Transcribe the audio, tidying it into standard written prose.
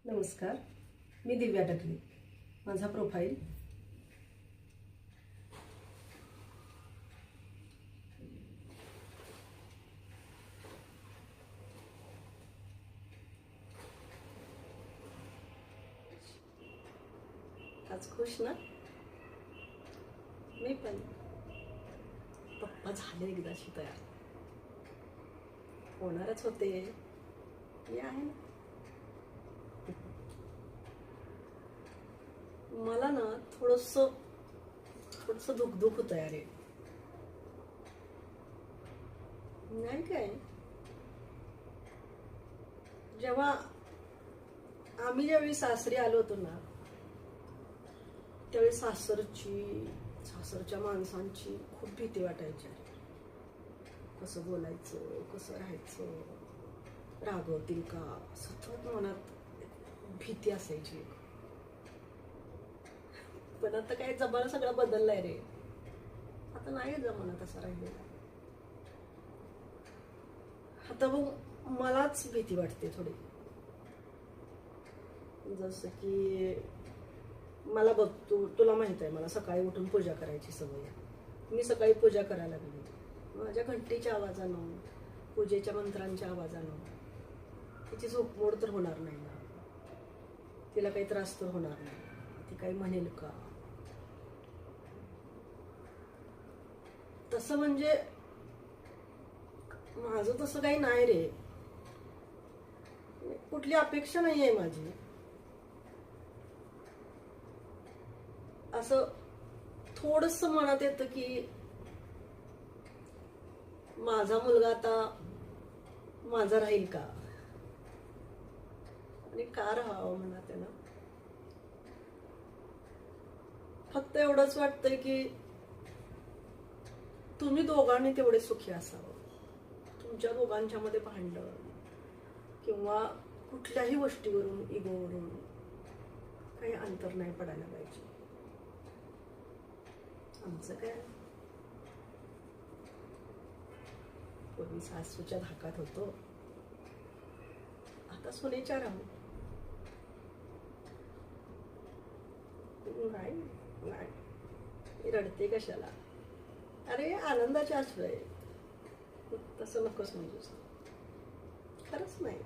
नमस्कार, मी दिव्या टकले. माझा प्रोफाईल आज खुश ना. मी पण पप्पा झाले एकदाची तयार होणारच होते. मी आहे ना. मला ना थोडस दुख होत आहे. अरे नाही काय, जेव्हा आम्ही ज्यावेळी सासरी आलो होतो ना त्यावेळी सासरच्या माणसांची खूप भीती वाटायची. कसं बोलायचं, कसं राहायचं, रागवतील का, सतत मनात भीती असायची. पण आता काय जमाना सगळा बदललाय रे. आता नाही जमाना तसा राहिलेला. आता बघ मलाच भीती वाटते थोडी. जसं की मला बघ, तुला माहित आहे मला सकाळी उठून पूजा करायची सवय आहे. मी सकाळी पूजा करायला लागली. माझ्या घंटीच्या आवाजानं, पूजेच्या मंत्रांच्या आवाजानं तिची झोपमोड तर होणार नाही ना. तिला काही त्रास तर होणार नाही. ती काही म्हणेल का. तसं म्हणजे माझं तसं काही नाही रे. कुठली अपेक्षा नाही आहे माझी. असं थोडस मनात येतं की माझा मुलगा आता माझा राहील का, आणि का राहावं म्हणा त्यानं. फक्त एवढंच वाटतंय की तुम्ही दोघांनी तेवढे सुखी असावं. तुमच्या दोघांच्या मध्ये भांडण किंवा कुठल्याही गोष्टीवरून, इगोवरून काही अंतर नाही पडायला पाहिजे. आमचं काय, पूर्वी सासूच्या धाकात होतो, आता सुनेच्या राहू. नाही रडते कशाला. अरे आनंदाचे अश्रू आहे. तसं नकोच म्हणजे खरंच नाही.